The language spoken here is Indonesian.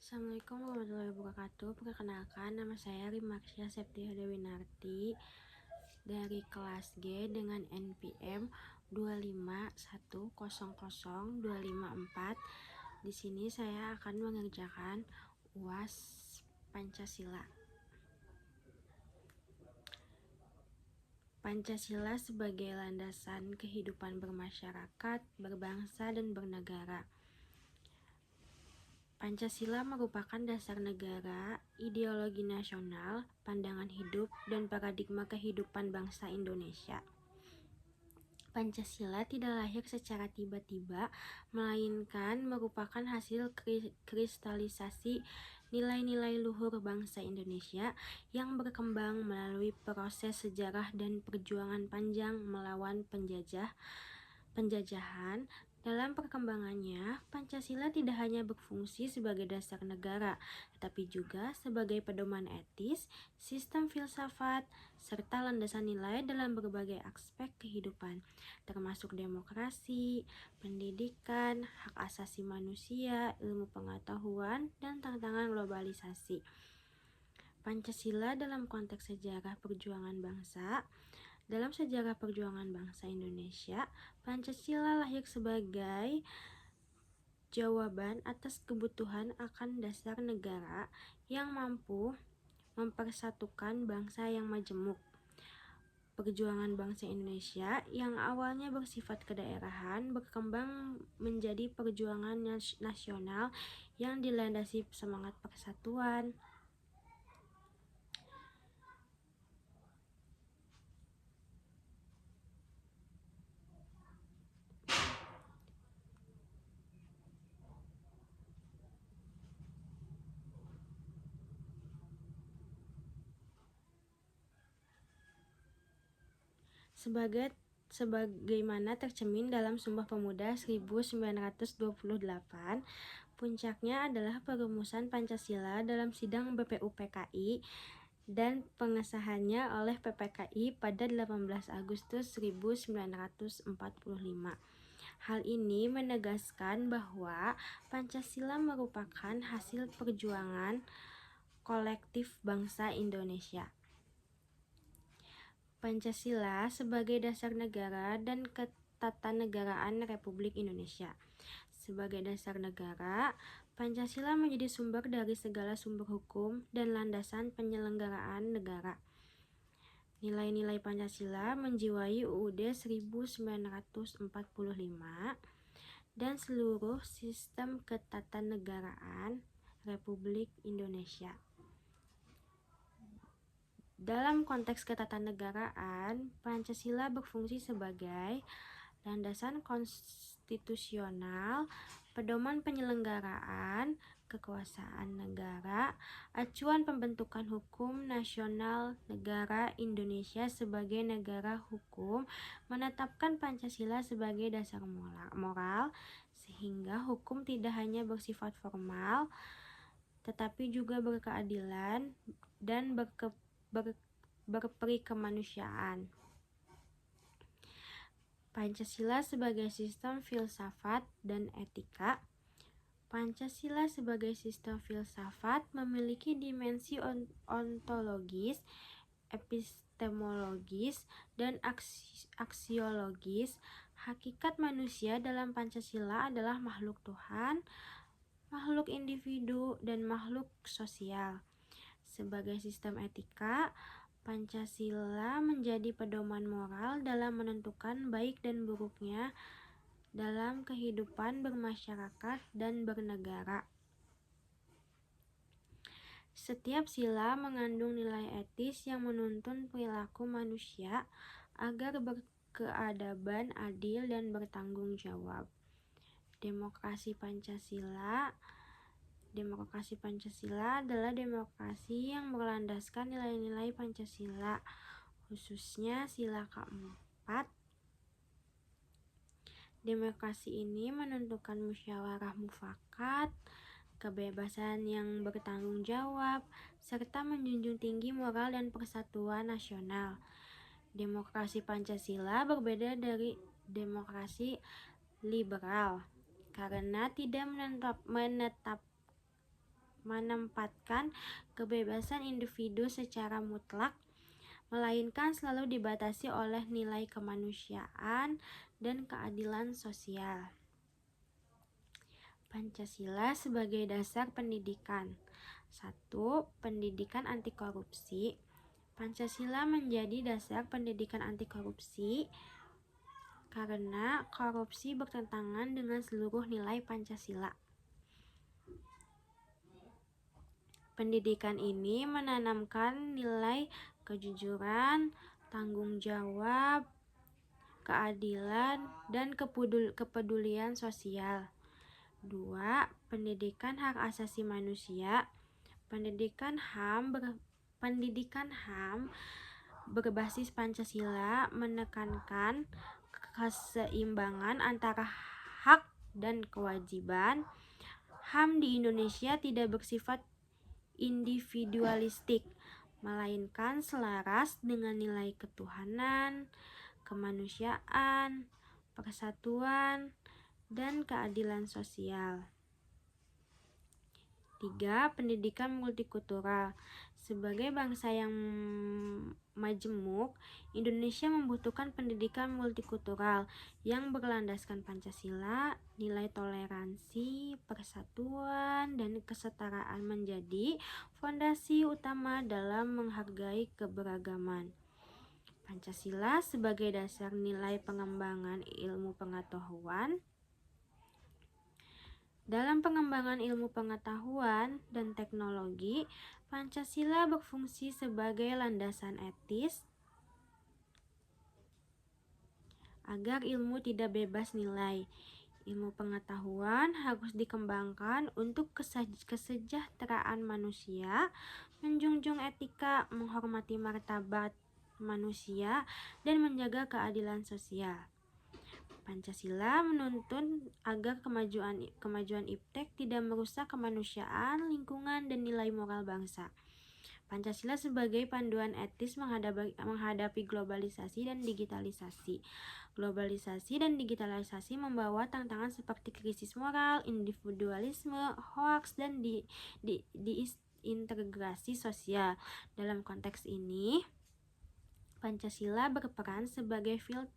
Assalamualaikum warahmatullahi wabarakatuh. Perkenalkan, nama saya Rimarsya Septia Dewinarti dari kelas G dengan NPM 251000254. Di sini saya akan mengerjakan UAS Pancasila. Pancasila sebagai landasan kehidupan bermasyarakat, berbangsa, dan bernegara. Pancasila merupakan dasar negara, ideologi nasional, pandangan hidup, dan paradigma kehidupan bangsa Indonesia. Pancasila tidak lahir secara tiba-tiba, melainkan merupakan hasil kristalisasi nilai-nilai luhur bangsa Indonesia yang berkembang melalui proses sejarah dan perjuangan panjang melawan penjajahan. Dalam perkembangannya, Pancasila tidak hanya berfungsi sebagai dasar negara, tetapi juga sebagai pedoman etis, sistem filsafat, serta landasan nilai dalam berbagai aspek kehidupan, termasuk demokrasi, pendidikan, hak asasi manusia, ilmu pengetahuan, dan tantangan globalisasi. Pancasila dalam konteks sejarah perjuangan bangsa. Dalam sejarah perjuangan bangsa Indonesia, Pancasila lahir sebagai jawaban atas kebutuhan akan dasar negara yang mampu mempersatukan bangsa yang majemuk. Perjuangan bangsa Indonesia yang awalnya bersifat kedaerahan berkembang menjadi perjuangan nasional yang dilandasi semangat persatuan. Sebagaimana tercermin dalam Sumpah Pemuda 1928, puncaknya adalah perumusan Pancasila dalam sidang BPUPKI dan pengesahannya oleh PPKI pada 18 Agustus 1945. Hal ini menegaskan bahwa Pancasila merupakan hasil perjuangan kolektif bangsa Indonesia. Pancasila sebagai dasar negara dan ketatanegaraan Republik Indonesia. Sebagai dasar negara, Pancasila menjadi sumber dari segala sumber hukum dan landasan penyelenggaraan negara. Nilai-nilai Pancasila menjiwai UUD 1945 dan seluruh sistem ketatanegaraan Republik Indonesia. Dalam konteks ketatanegaraan, Pancasila berfungsi sebagai landasan konstitusional, pedoman penyelenggaraan kekuasaan negara, acuan pembentukan hukum nasional negara Indonesia sebagai negara hukum, menetapkan Pancasila sebagai dasar moral, sehingga hukum tidak hanya bersifat formal, tetapi juga berkeadilan dan berperi kemanusiaan. Pancasila sebagai sistem filsafat dan etika. Pancasila sebagai sistem filsafat memiliki dimensi ontologis, epistemologis, dan aksiologis. Hakikat manusia dalam Pancasila adalah makhluk Tuhan, makhluk individu, dan makhluk sosial. Sebagai sistem etika, Pancasila menjadi pedoman moral dalam menentukan baik dan buruknya dalam kehidupan bermasyarakat dan bernegara. Setiap sila mengandung nilai etis yang menuntun perilaku manusia agar berkeadaban, adil, dan bertanggung jawab. Demokrasi Pancasila adalah demokrasi yang berlandaskan nilai-nilai Pancasila, khususnya sila keempat. Demokrasi ini menentukan musyawarah mufakat, kebebasan yang bertanggung jawab, serta menjunjung tinggi moral dan persatuan nasional. Demokrasi Pancasila berbeda dari demokrasi liberal karena tidak menempatkan kebebasan individu secara mutlak, melainkan selalu dibatasi oleh nilai kemanusiaan dan keadilan sosial. Pancasila sebagai dasar pendidikan. 1. Pendidikan anti korupsi. Pancasila menjadi dasar pendidikan anti korupsi karena korupsi bertentangan dengan seluruh nilai Pancasila. Pendidikan ini menanamkan nilai kejujuran, tanggung jawab, keadilan, dan kepedulian sosial. 2. Pendidikan hak asasi manusia. Pendidikan HAM berbasis Pancasila menekankan keseimbangan antara hak dan kewajiban. HAM di Indonesia tidak bersifat individualistik, melainkan selaras dengan nilai ketuhanan, kemanusiaan, persatuan, dan keadilan sosial. 3. Pendidikan multikultural. Sebagai bangsa yang majemuk, Indonesia membutuhkan pendidikan multikultural yang berlandaskan Pancasila. Nilai toleransi, persatuan, dan kesetaraan menjadi fondasi utama dalam menghargai keberagaman. Pancasila sebagai dasar nilai pengembangan ilmu pengetahuan. Dalam pengembangan ilmu pengetahuan dan teknologi, Pancasila berfungsi sebagai landasan etis agar ilmu tidak bebas nilai. Ilmu pengetahuan harus dikembangkan untuk kesejahteraan manusia, menjunjung etika, menghormati martabat manusia, dan menjaga keadilan sosial. Pancasila menuntun agar kemajuan iptek tidak merusak kemanusiaan, lingkungan, dan nilai moral bangsa. Pancasila sebagai panduan etis menghadapi globalisasi dan digitalisasi. Globalisasi dan digitalisasi membawa tantangan seperti krisis moral, individualisme, hoaks, dan disintegrasi sosial. Dalam konteks ini, Pancasila berperan sebagai filter